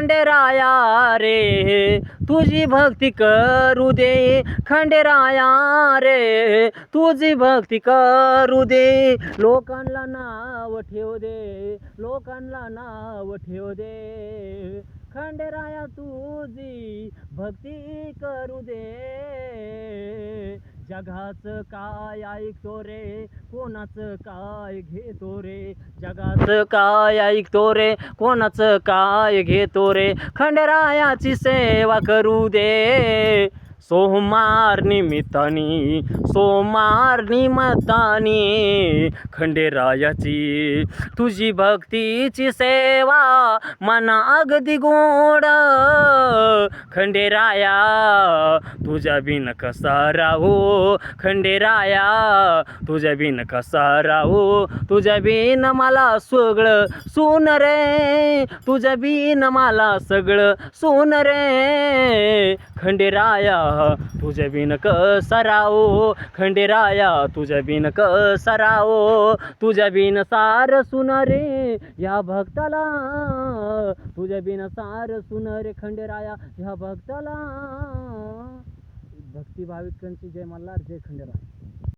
खंडेराया रे तुझी भक्ती करू दे, खंडेराया रे तुझी भक्ती करू दे, लोकांना नाव ठेव दे, लोकांना नाव ठेव दे, खंडेराया तुझी भक्ती करू दे. जगाचं काय ऐकतो रे, कोणाचं काय घेतो रे, जगाचं काय ऐकतो रे, कोणाचं काय घेतो रे, खंडेरायाची सेवा करू दे. सोमवार निमित्तानी, सोमवार निमित्तानी, खंडेरायाची तुझी भक्तीची सेवा मना अगदी गोड, खंडेराया तुझ्या बिन कसा राहू, खंडेराया तुझ्या बिन कसा राहू, तुझ्या बिन मला सगळं सून रे, तुझ्या बिन मला सगळं सून रे, खंडेराया तुझ्या बिन कसा राहू, खंडेराया तुझ्या बिन कसा राहू, तुझ्या बिन सार सुन रे या भक्ताला, तुझ्या बिन सार सुन रे खंडेराया या भक्ताला. भक्ती भाविकांची जय मल्हार, जय खंडेराय.